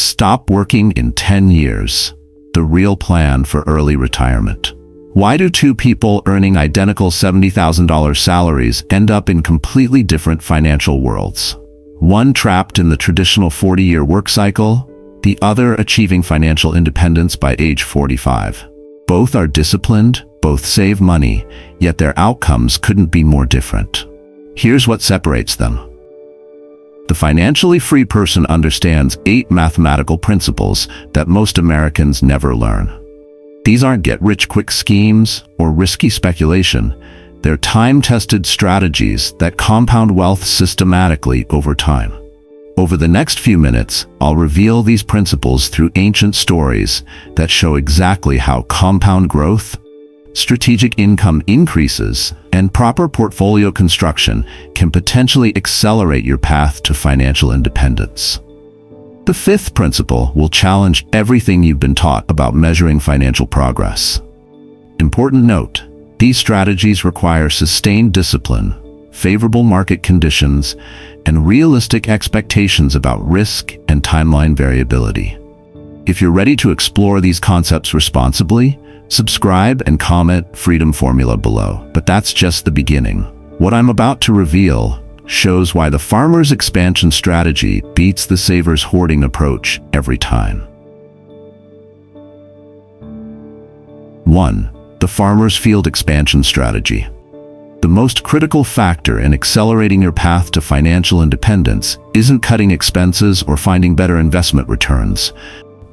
Stop working in 10 years. The real plan for early retirement. Why do two people earning identical $70,000 salaries end up in completely different financial worlds? One trapped in the traditional 40-year work cycle, the other achieving financial independence by age 45. Both are disciplined, both save money, yet their outcomes couldn't be more different. Here's what separates them. The financially free person understands 8 mathematical principles that most Americans never learn. These aren't get-rich-quick schemes or risky speculation. They're time-tested strategies that compound wealth systematically over time. Over the next few minutes, I'll reveal these principles through ancient stories that show exactly how compound growth, strategic income increases, and proper portfolio construction can potentially accelerate your path to financial independence. The 5th principle will challenge everything you've been taught about measuring financial progress. Important note, these strategies require sustained discipline, favorable market conditions, and realistic expectations about risk and timeline variability. If you're ready to explore these concepts responsibly, subscribe and comment Freedom Formula below. But that's just the beginning. What I'm about to reveal shows why the farmer's expansion strategy beats the saver's hoarding approach every time. 1. The farmer's field expansion strategy. The most critical factor in accelerating your path to financial independence isn't cutting expenses or finding better investment returns.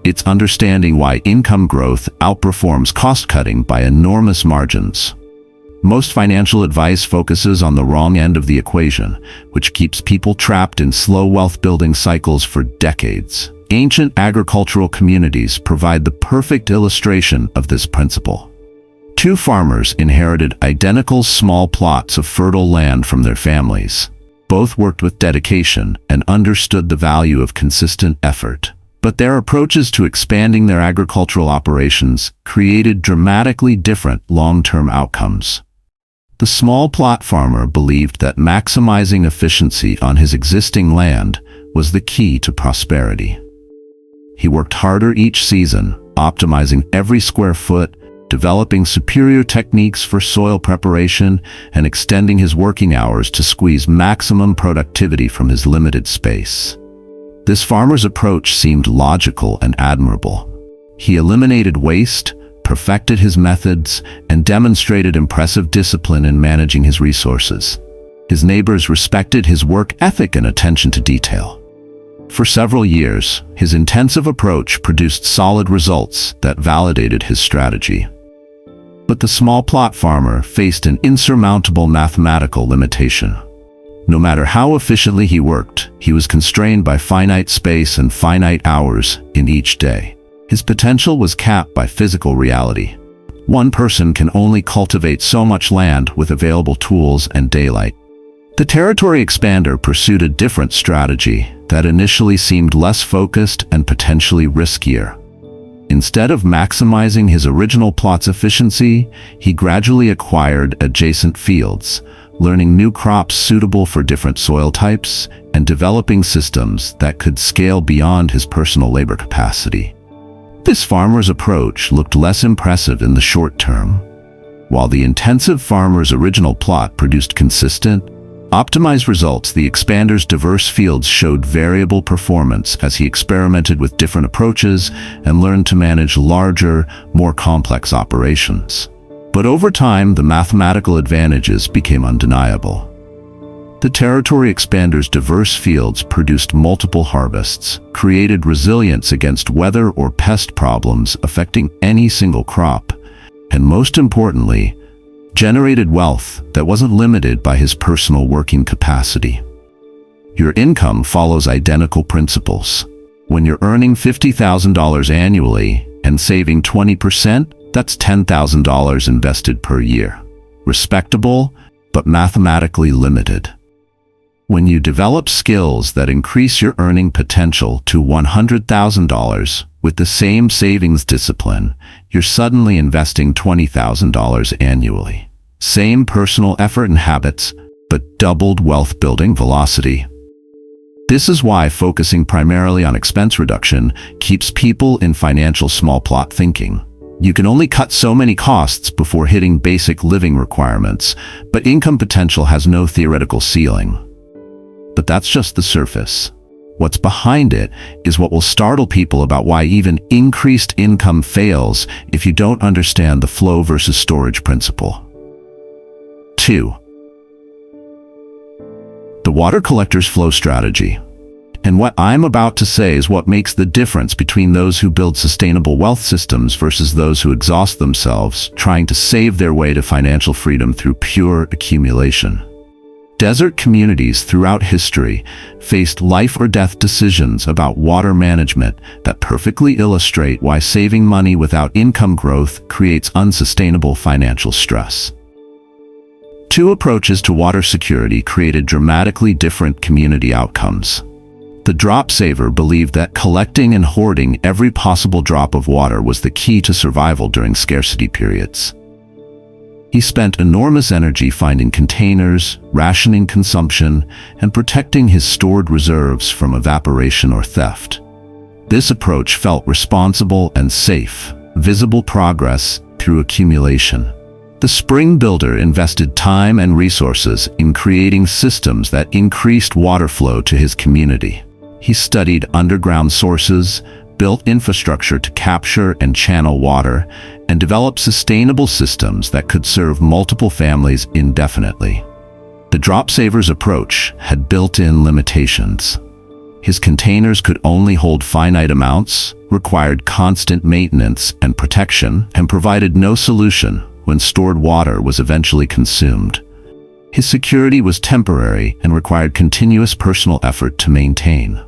It's understanding why income growth outperforms cost-cutting by enormous margins. Most financial advice focuses on the wrong end of the equation, which keeps people trapped in slow wealth-building cycles for decades. Ancient agricultural communities provide the perfect illustration of this principle. Two farmers inherited identical small plots of fertile land from their families. Both worked with dedication and understood the value of consistent effort. But their approaches to expanding their agricultural operations created dramatically different long-term outcomes. The small plot farmer believed that maximizing efficiency on his existing land was the key to prosperity. He worked harder each season, optimizing every square foot, developing superior techniques for soil preparation, and extending his working hours to squeeze maximum productivity from his limited space. This farmer's approach seemed logical and admirable. He eliminated waste, perfected his methods, and demonstrated impressive discipline in managing his resources. His neighbors respected his work ethic and attention to detail. For several years, his intensive approach produced solid results that validated his strategy. But the small plot farmer faced an insurmountable mathematical limitation. No matter how efficiently he worked, he was constrained by finite space and finite hours in each day. His potential was capped by physical reality. One person can only cultivate so much land with available tools and daylight. The territory expander pursued a different strategy that initially seemed less focused and potentially riskier. Instead of maximizing his original plot's efficiency, he gradually acquired adjacent fields, learning new crops suitable for different soil types and developing systems that could scale beyond his personal labor capacity. This farmer's approach looked less impressive in the short term. While the intensive farmer's original plot produced consistent, optimized results, the expander's diverse fields showed variable performance as he experimented with different approaches and learned to manage larger, more complex operations. But over time, the mathematical advantages became undeniable. The territory expander's diverse fields produced multiple harvests, created resilience against weather or pest problems affecting any single crop, and most importantly, generated wealth that wasn't limited by his personal working capacity. Your income follows identical principles. When you're earning $50,000 annually and saving 20%, that's $10,000 invested per year. Respectable, but mathematically limited. When you develop skills that increase your earning potential to $100,000 with the same savings discipline, you're suddenly investing $20,000 annually. Same personal effort and habits, but doubled wealth-building velocity. This is why focusing primarily on expense reduction keeps people in financial small plot thinking. You can only cut so many costs before hitting basic living requirements, but income potential has no theoretical ceiling. But that's just the surface. What's behind it is what will startle people about why even increased income fails if you don't understand the flow versus storage principle. 2. The water collector's flow strategy. And what I'm about to say is what makes the difference between those who build sustainable wealth systems versus those who exhaust themselves trying to save their way to financial freedom through pure accumulation. Desert communities throughout history faced life or death decisions about water management that perfectly illustrate why saving money without income growth creates unsustainable financial stress. Two approaches to water security created dramatically different community outcomes. The drop saver believed that collecting and hoarding every possible drop of water was the key to survival during scarcity periods. He spent enormous energy finding containers, rationing consumption, and protecting his stored reserves from evaporation or theft. This approach felt responsible and safe, visible progress through accumulation. The spring builder invested time and resources in creating systems that increased water flow to his community. He studied underground sources, built infrastructure to capture and channel water, and developed sustainable systems that could serve multiple families indefinitely. The drop saver's approach had built-in limitations. His containers could only hold finite amounts, required constant maintenance and protection, and provided no solution when stored water was eventually consumed. His security was temporary and required continuous personal effort to maintain.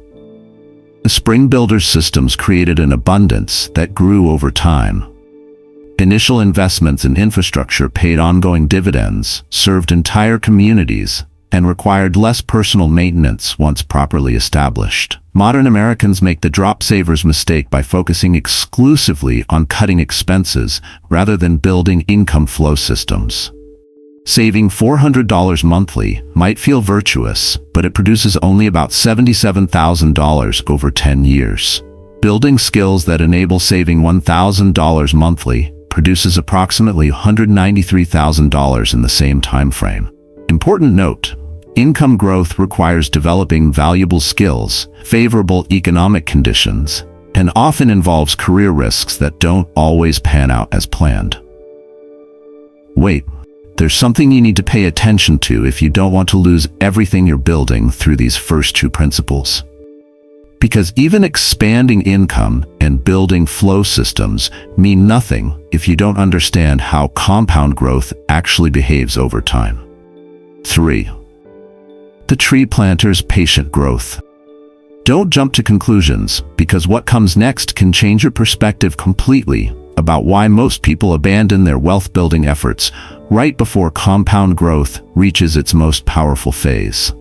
The spring builder's systems created an abundance that grew over time. Initial investments in infrastructure paid ongoing dividends, served entire communities, and required less personal maintenance once properly established. Modern Americans make the drop saver's mistake by focusing exclusively on cutting expenses rather than building income flow systems. Saving $400 monthly might feel virtuous, but it produces only about $77,000 over 10 years. Building skills that enable saving $1,000 monthly produces approximately $193,000 in the same time frame. Important note: income growth requires developing valuable skills, favorable economic conditions, and often involves career risks that don't always pan out as planned. Wait. There's something you need to pay attention to if you don't want to lose everything you're building through these first two principles. Because even expanding income and building flow systems mean nothing if you don't understand how compound growth actually behaves over time. 3. The tree planter's patient growth. Don't jump to conclusions, because what comes next can change your perspective completely about why most people abandon their wealth-building efforts right before compound growth reaches its most powerful phase.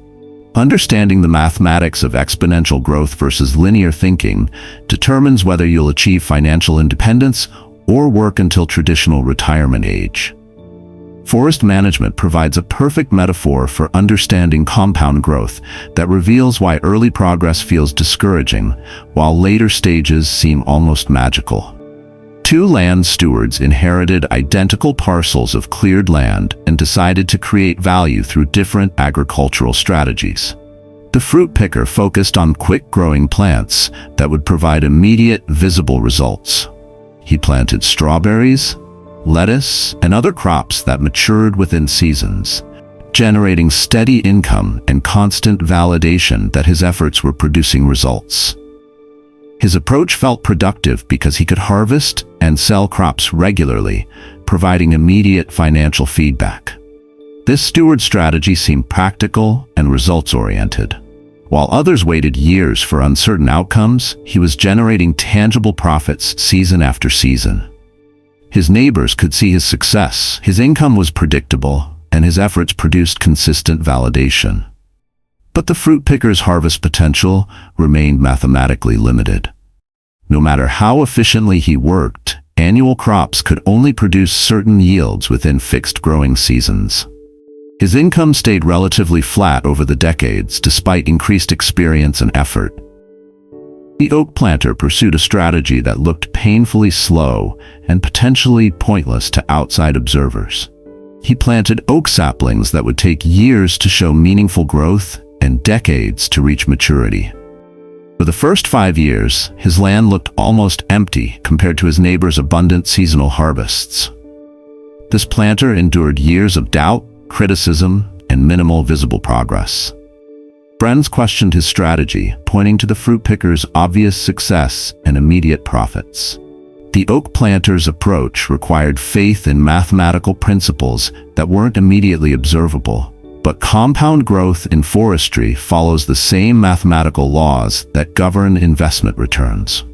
Understanding the mathematics of exponential growth versus linear thinking determines whether you'll achieve financial independence or work until traditional retirement age. Forest management provides a perfect metaphor for understanding compound growth that reveals why early progress feels discouraging, while later stages seem almost magical. Two land stewards inherited identical parcels of cleared land and decided to create value through different agricultural strategies. The fruit picker focused on quick-growing plants that would provide immediate, visible results. He planted strawberries, lettuce, and other crops that matured within seasons, generating steady income and constant validation that his efforts were producing results. His approach felt productive because he could harvest and sell crops regularly, providing immediate financial feedback. This steward strategy seemed practical and results-oriented. While others waited years for uncertain outcomes, he was generating tangible profits season after season. His neighbors could see his success, his income was predictable, and his efforts produced consistent validation. But the fruit picker's harvest potential remained mathematically limited. No matter how efficiently he worked, annual crops could only produce certain yields within fixed growing seasons. His income stayed relatively flat over the decades despite increased experience and effort. The oak planter pursued a strategy that looked painfully slow and potentially pointless to outside observers. He planted oak saplings that would take years to show meaningful growth and decades to reach maturity. For the first 5 years, his land looked almost empty compared to his neighbors' abundant seasonal harvests. This planter endured years of doubt, criticism, and minimal visible progress. Friends questioned his strategy, pointing to the fruit picker's obvious success and immediate profits. The oak planter's approach required faith in mathematical principles that weren't immediately observable, but compound growth in forestry follows the same mathematical laws that govern investment returns.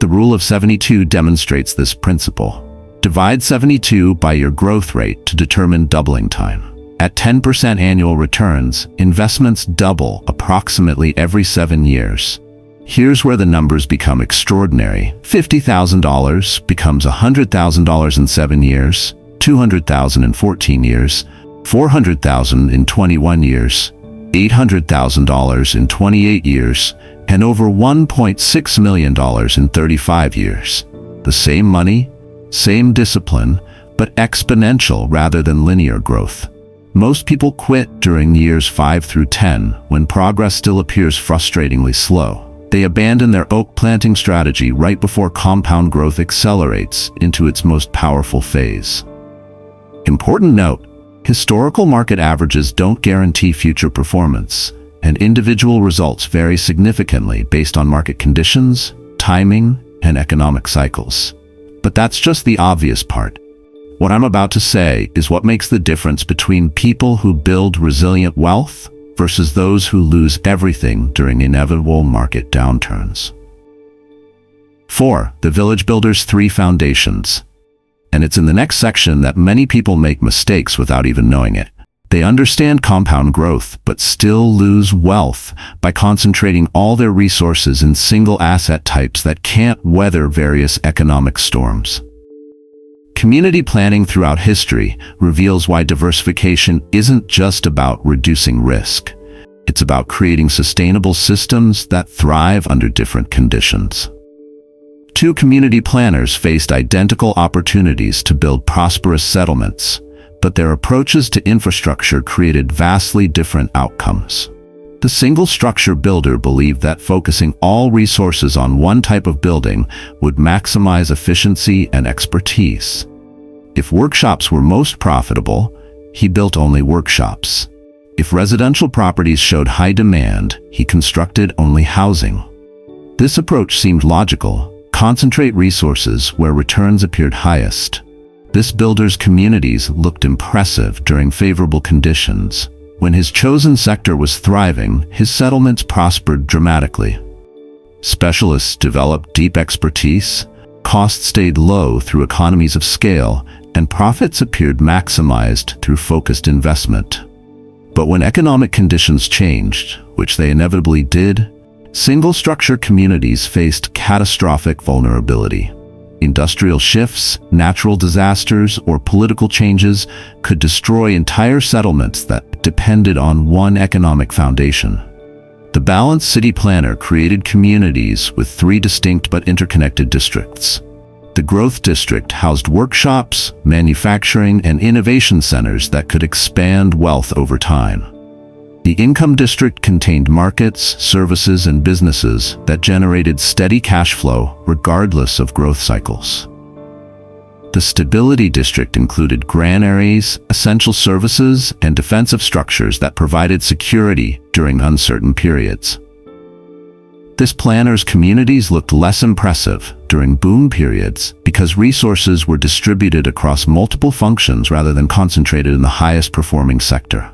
The Rule of 72 demonstrates this principle. Divide 72 by your growth rate to determine doubling time. At 10% annual returns, investments double approximately every 7 years. Here's where the numbers become extraordinary. $50,000 becomes $100,000 in 7 years, $200,000 in 14 years, $400,000 in 21 years, $800,000 in 28 years, and over $1.6 million in 35 years. The same money, same discipline, but exponential rather than linear growth. Most people quit during years 5 through 10 when progress still appears frustratingly slow. They abandon their oak planting strategy right before compound growth accelerates into its most powerful phase. Important note, historical market averages don't guarantee future performance, and individual results vary significantly based on market conditions, timing, and economic cycles. But that's just the obvious part. What I'm about to say is what makes the difference between people who build resilient wealth versus those who lose everything during inevitable market downturns. 4. The Village Builder's 3 Foundations. And it's in the next section that many people make mistakes without even knowing it. They understand compound growth, but still lose wealth by concentrating all their resources in single asset types that can't weather various economic storms. Community planning throughout history reveals why diversification isn't just about reducing risk. It's about creating sustainable systems that thrive under different conditions. 2 community planners faced identical opportunities to build prosperous settlements, but their approaches to infrastructure created vastly different outcomes. The single structure builder believed that focusing all resources on one type of building would maximize efficiency and expertise. If workshops were most profitable, he built only workshops. If residential properties showed high demand, he constructed only housing. This approach seemed logical. Concentrate resources where returns appeared highest. This builder's communities looked impressive during favorable conditions. When his chosen sector was thriving, his settlements prospered dramatically. Specialists developed deep expertise, costs stayed low through economies of scale, and profits appeared maximized through focused investment. But when economic conditions changed, which they inevitably did, single-structure communities faced catastrophic vulnerability. Industrial shifts, natural disasters, or political changes could destroy entire settlements that depended on one economic foundation. The balanced city planner created communities with 3 distinct but interconnected districts. The growth district housed workshops, manufacturing, and innovation centers that could expand wealth over time. The income district contained markets, services, and businesses that generated steady cash flow regardless of growth cycles. The stability district included granaries, essential services, and defensive structures that provided security during uncertain periods. This planner's communities looked less impressive during boom periods because resources were distributed across multiple functions rather than concentrated in the highest performing sector.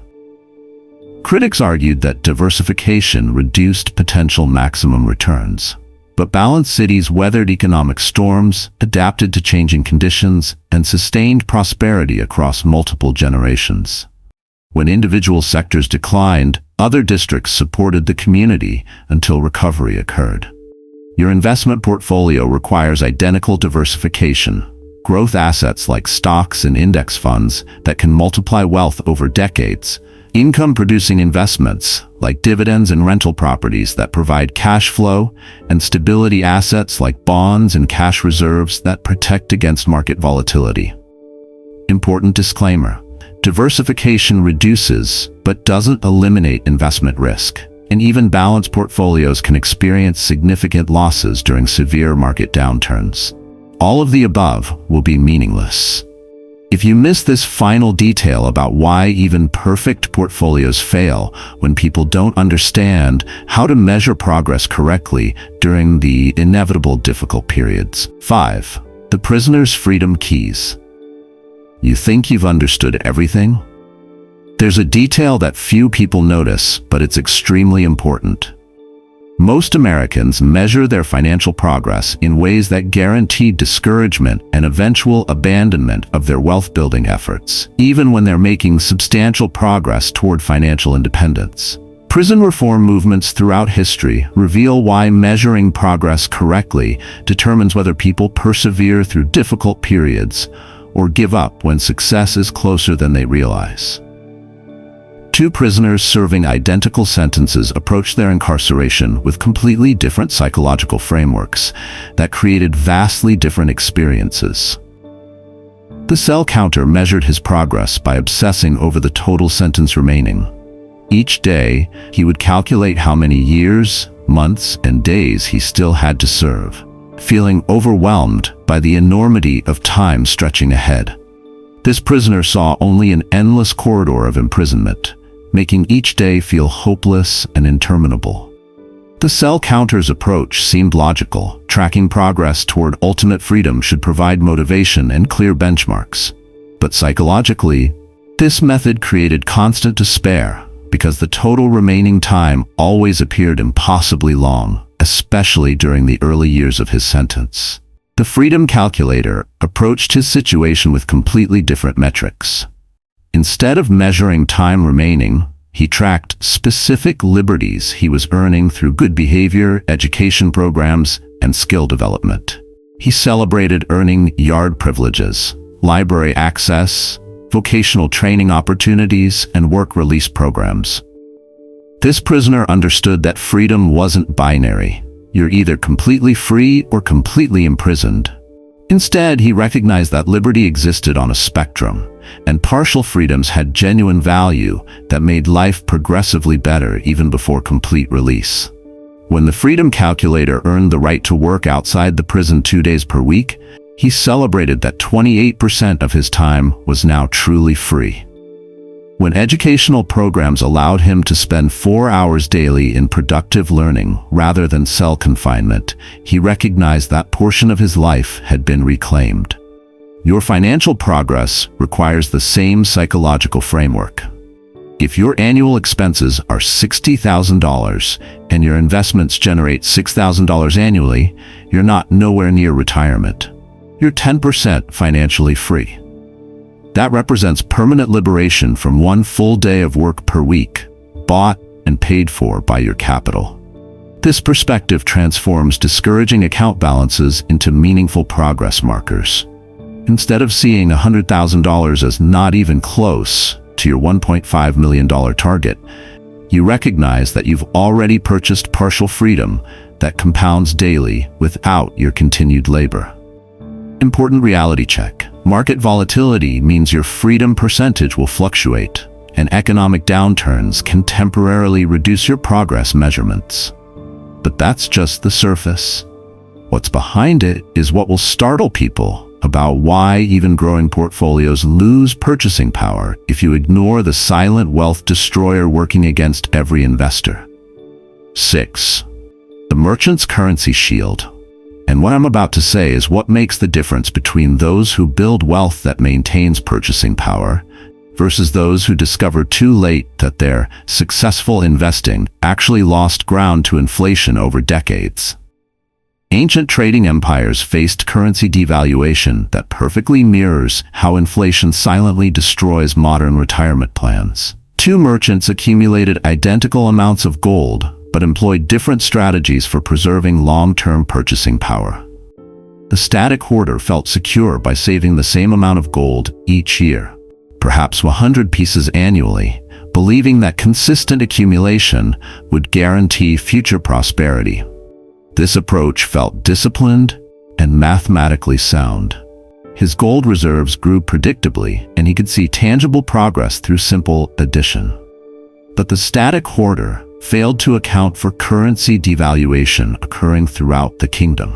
Critics argued that diversification reduced potential maximum returns, but balanced cities weathered economic storms, adapted to changing conditions, and sustained prosperity across multiple generations. When individual sectors declined, other districts supported the community until recovery occurred. Your investment portfolio requires identical diversification, growth assets like stocks and index funds that can multiply wealth over decades, income-producing investments like dividends and rental properties that provide cash flow, and stability assets like bonds and cash reserves that protect against market volatility. Important disclaimer: diversification reduces but doesn't eliminate investment risk, and even balanced portfolios can experience significant losses during severe market downturns. All of the above will be meaningless if you miss this final detail about why even perfect portfolios fail when people don't understand how to measure progress correctly during the inevitable difficult periods. 5. The prisoner's freedom keys. You think you've understood everything? There's a detail that few people notice, but it's extremely important. Most Americans measure their financial progress in ways that guarantee discouragement and eventual abandonment of their wealth-building efforts, even when they're making substantial progress toward financial independence. Prison reform movements throughout history reveal why measuring progress correctly determines whether people persevere through difficult periods or give up when success is closer than they realize. Two prisoners serving identical sentences approached their incarceration with completely different psychological frameworks that created vastly different experiences. The cell counter measured his progress by obsessing over the total sentence remaining. Each day, he would calculate how many years, months, and days he still had to serve, feeling overwhelmed by the enormity of time stretching ahead. This prisoner saw only an endless corridor of imprisonment, making each day feel hopeless and interminable. The cell counter's approach seemed logical. Tracking progress toward ultimate freedom should provide motivation and clear benchmarks. But psychologically, this method created constant despair because the total remaining time always appeared impossibly long, especially during the early years of his sentence. The freedom calculator approached his situation with completely different metrics. Instead of measuring time remaining, he tracked specific liberties he was earning through good behavior, education programs, and skill development. He celebrated earning yard privileges, library access, vocational training opportunities, and work release programs. This prisoner understood that freedom wasn't binary. You're either completely free or completely imprisoned. Instead, he recognized that liberty existed on a spectrum, and partial freedoms had genuine value that made life progressively better even before complete release. When the freedom calculator earned the right to work outside the prison 2 days per week, he celebrated that 28% of his time was now truly free. When educational programs allowed him to spend 4 hours daily in productive learning rather than cell confinement, he recognized that portion of his life had been reclaimed. Your financial progress requires the same psychological framework. If your annual expenses are $60,000 and your investments generate $6,000 annually, you're not nowhere near retirement. You're 10% financially free. That represents permanent liberation from 1 full day of work per week, bought and paid for by your capital. This perspective transforms discouraging account balances into meaningful progress markers. Instead of seeing $100,000 as not even close to your $1.5 million target, you recognize that you've already purchased partial freedom that compounds daily without your continued labor. Important reality check. Market volatility means your freedom percentage will fluctuate, and economic downturns can temporarily reduce your progress measurements. But that's just the surface. What's behind it is what will startle people about why even growing portfolios lose purchasing power if you ignore the silent wealth destroyer working against every investor. 6. The merchant's currency shield. And what I'm about to say is what makes the difference between those who build wealth that maintains purchasing power versus those who discover too late that their successful investing actually lost ground to inflation over decades. Ancient trading empires faced currency devaluation that perfectly mirrors how inflation silently destroys modern retirement plans. Two merchants accumulated identical amounts of gold, but employed different strategies for preserving long-term purchasing power. the static hoarder felt secure by saving the same amount of gold each year, perhaps 100 pieces annually, believing that consistent accumulation would guarantee future prosperity. This approach felt disciplined and mathematically sound. His gold reserves grew predictably, and he could see tangible progress through simple addition. But the static hoarder failed to account for currency devaluation occurring throughout the kingdom.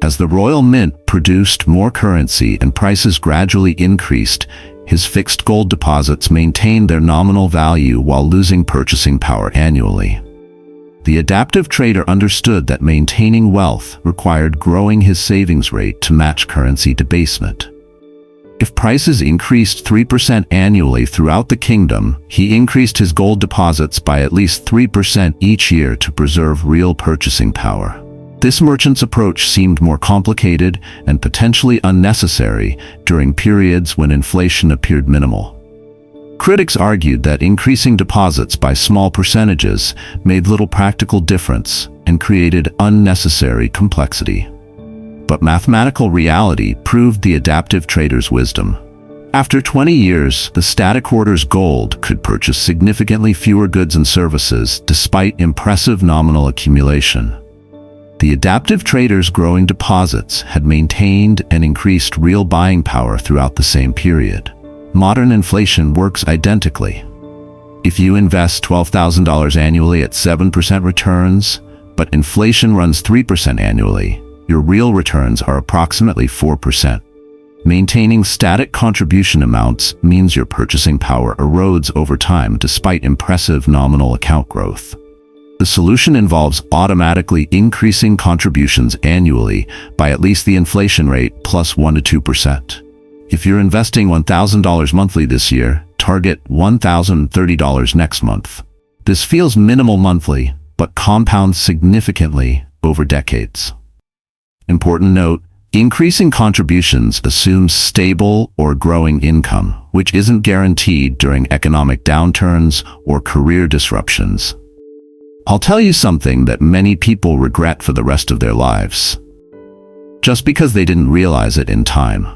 As the royal mint produced more currency and prices gradually increased, his fixed gold deposits maintained their nominal value while losing purchasing power annually. The adaptive trader understood that maintaining wealth required growing his savings rate to match currency debasement. If prices increased 3% annually throughout the kingdom, he increased his gold deposits by at least 3% each year to preserve real purchasing power. This merchant's approach seemed more complicated and potentially unnecessary during periods when inflation appeared minimal. Critics argued that increasing deposits by small percentages made little practical difference and created unnecessary complexity. But mathematical reality proved the adaptive trader's wisdom. After 20 years, the static hoarder's gold could purchase significantly fewer goods and services despite impressive nominal accumulation. The adaptive trader's growing deposits had maintained and increased real buying power throughout the same period. Modern inflation works identically. If you invest $12,000 annually at 7% returns, but inflation runs 3% annually, your real returns are approximately 4%. Maintaining static contribution amounts means your purchasing power erodes over time despite impressive nominal account growth. The solution involves automatically increasing contributions annually by at least the inflation rate plus 1 to 2%. If you're investing $1,000 monthly this year, target $1,030 next month. This feels minimal monthly, but compounds significantly over decades. Important note, increasing contributions assumes stable or growing income, which isn't guaranteed during economic downturns or career disruptions. I'll tell you something that many people regret for the rest of their lives, just because they didn't realize it in time.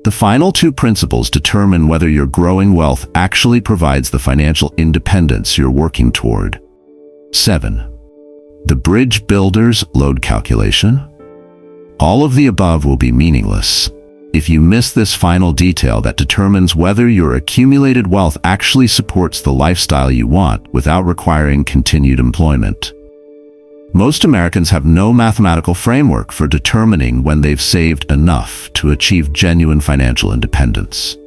The final two principles determine whether your growing wealth actually provides the financial independence you're working toward. 7. The bridge builder's load calculation. All of the above will be meaningless if you miss this final detail that determines whether your accumulated wealth actually supports the lifestyle you want without requiring continued employment. Most Americans have no mathematical framework for determining when they've saved enough to achieve genuine financial independence.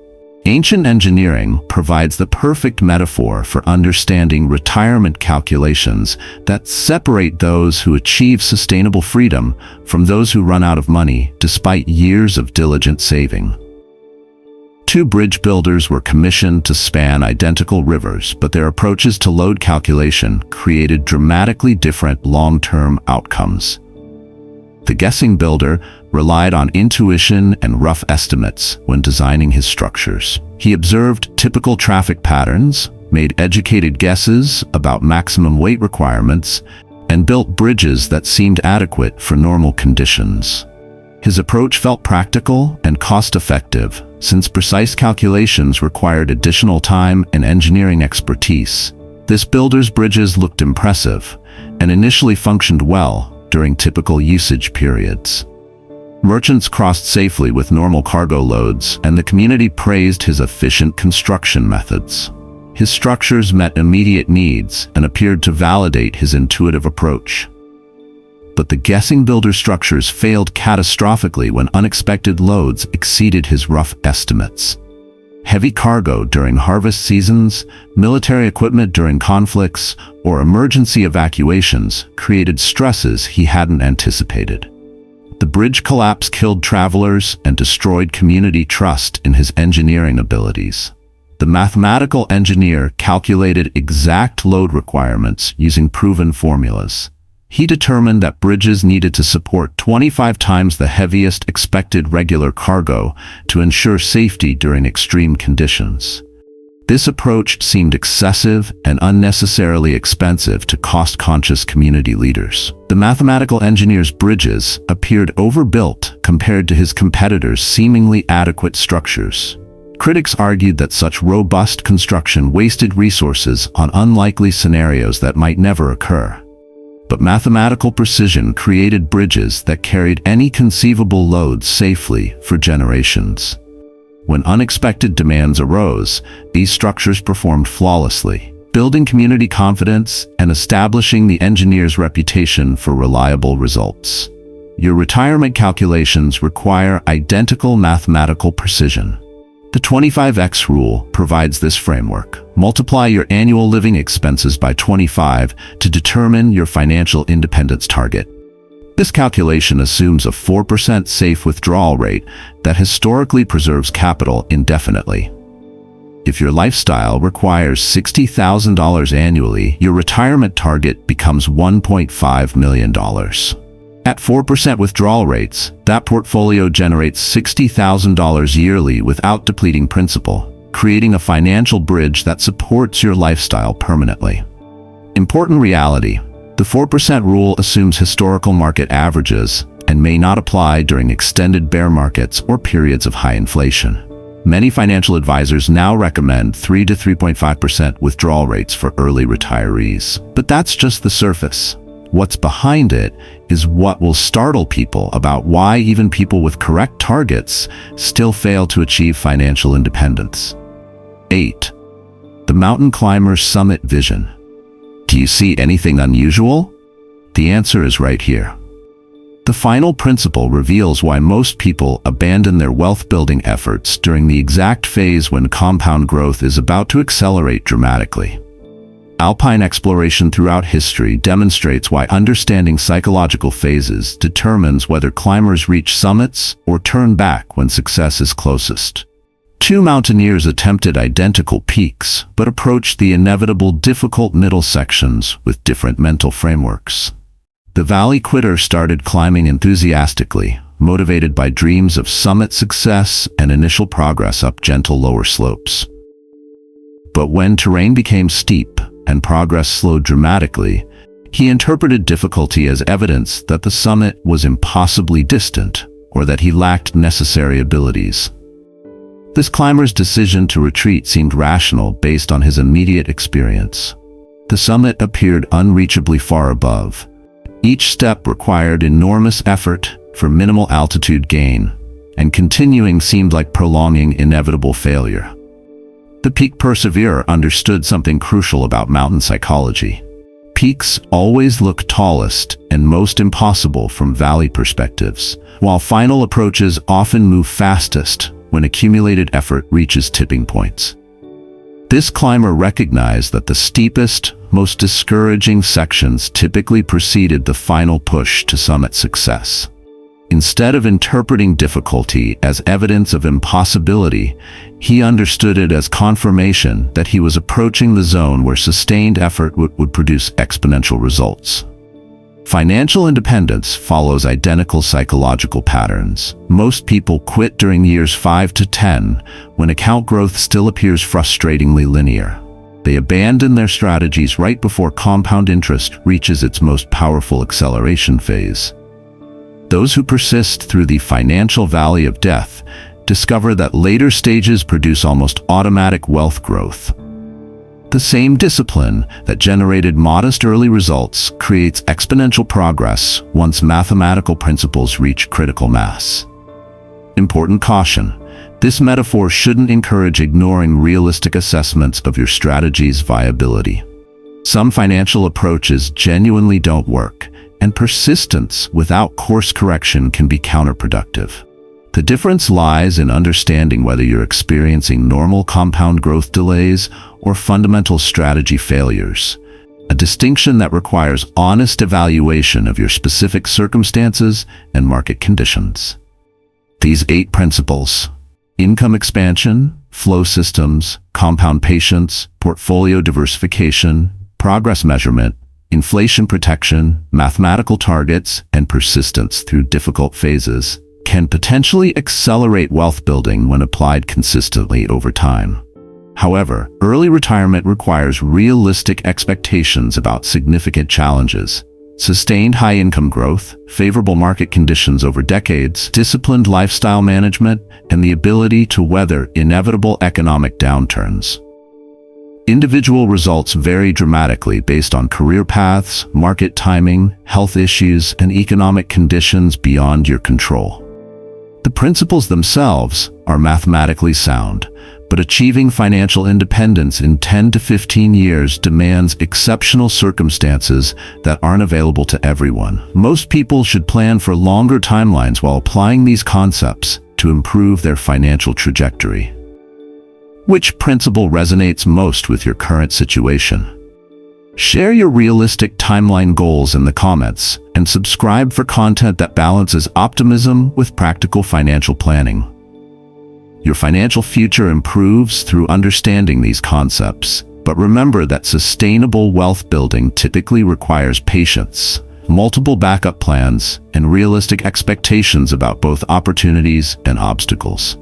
Ancient engineering provides the perfect metaphor for understanding retirement calculations that separate those who achieve sustainable freedom from those who run out of money despite years of diligent saving. Two bridge builders were commissioned to span identical rivers, but their approaches to load calculation created dramatically different long-term outcomes. The guessing builder relied on intuition and rough estimates when designing his structures. He observed typical traffic patterns, made educated guesses about maximum weight requirements, and built bridges that seemed adequate for normal conditions. His approach felt practical and cost-effective, since precise calculations required additional time and engineering expertise. This builder's bridges looked impressive and initially functioned well during typical usage periods. Merchants crossed safely with normal cargo loads, and the community praised his efficient construction methods. His structures met immediate needs and appeared to validate his intuitive approach. But the guessing builder structures failed catastrophically when unexpected loads exceeded his rough estimates. Heavy cargo during harvest seasons, military equipment during conflicts, or emergency evacuations created stresses he hadn't anticipated. The bridge collapse killed travelers and destroyed community trust in his engineering abilities. The mathematical engineer calculated exact load requirements using proven formulas. He determined that bridges needed to support 25 times the heaviest expected regular cargo to ensure safety during extreme conditions. This approach seemed excessive and unnecessarily expensive to cost-conscious community leaders. The mathematical engineer's bridges appeared overbuilt compared to his competitors' seemingly adequate structures. Critics argued that such robust construction wasted resources on unlikely scenarios that might never occur. But mathematical precision created bridges that carried any conceivable loads safely for generations. When unexpected demands arose, these structures performed flawlessly, building community confidence and establishing the engineer's reputation for reliable results. Your retirement calculations require identical mathematical precision. The 25x rule provides this framework. Multiply your annual living expenses by 25 to determine your financial independence target. This calculation assumes a 4% safe withdrawal rate that historically preserves capital indefinitely. If your lifestyle requires $60,000 annually, your retirement target becomes $1.5 million. At 4% withdrawal rates, that portfolio generates $60,000 yearly without depleting principal, creating a financial bridge that supports your lifestyle permanently. Important reality: the 4% rule assumes historical market averages and may not apply during extended bear markets or periods of high inflation. Many financial advisors now recommend 3 to 3.5% withdrawal rates for early retirees. But that's just the surface. What's behind it is what will startle people about why even people with correct targets still fail to achieve financial independence. 8. The mountain climber's summit vision. Do you see anything unusual? The answer is right here. The final principle reveals why most people abandon their wealth-building efforts during the exact phase when compound growth is about to accelerate dramatically. Alpine exploration throughout history demonstrates why understanding psychological phases determines whether climbers reach summits or turn back when success is closest. Two mountaineers attempted identical peaks, but approached the inevitable difficult middle sections with different mental frameworks. The valley quitter started climbing enthusiastically, motivated by dreams of summit success and initial progress up gentle lower slopes. But when terrain became steep and progress slowed dramatically, he interpreted difficulty as evidence that the summit was impossibly distant or that he lacked necessary abilities. This climber's decision to retreat seemed rational based on his immediate experience. The summit appeared unreachably far above. Each step required enormous effort for minimal altitude gain, and continuing seemed like prolonging inevitable failure. The peak perseverer understood something crucial about mountain psychology. Peaks always look tallest and most impossible from valley perspectives, while final approaches often move fastest when accumulated effort reaches tipping points. This climber recognized that the steepest, most discouraging sections typically preceded the final push to summit success. Instead of interpreting difficulty as evidence of impossibility, he understood it as confirmation that he was approaching the zone where sustained effort would produce exponential results. Financial independence follows identical psychological patterns. Most people quit during years 5 to 10, when account growth still appears frustratingly linear. They abandon their strategies right before compound interest reaches its most powerful acceleration phase. Those who persist through the financial valley of death discover that later stages produce almost automatic wealth growth. The same discipline that generated modest early results creates exponential progress once mathematical principles reach critical mass. Important caution: this metaphor shouldn't encourage ignoring realistic assessments of your strategy's viability. Some financial approaches genuinely don't work, and persistence without course correction can be counterproductive. The difference lies in understanding whether you're experiencing normal compound growth delays or fundamental strategy failures, a distinction that requires honest evaluation of your specific circumstances and market conditions. These 8 principles: income expansion, flow systems, compound patience, portfolio diversification, progress measurement, inflation protection, mathematical targets, and persistence through difficult phases, can potentially accelerate wealth building when applied consistently over time. However, early retirement requires realistic expectations about significant challenges. Sustained high-income growth, favorable market conditions over decades, disciplined lifestyle management, and the ability to weather inevitable economic downturns. Individual results vary dramatically based on career paths, market timing, health issues, and economic conditions beyond your control. The principles themselves are mathematically sound, but achieving financial independence in 10 to 15 years demands exceptional circumstances that aren't available to everyone. Most people should plan for longer timelines while applying these concepts to improve their financial trajectory. Which principle resonates most with your current situation? Share your realistic timeline goals in the comments and subscribe for content that balances optimism with practical financial planning. Your financial future improves through understanding these concepts, but remember that sustainable wealth building typically requires patience, multiple backup plans, and realistic expectations about both opportunities and obstacles.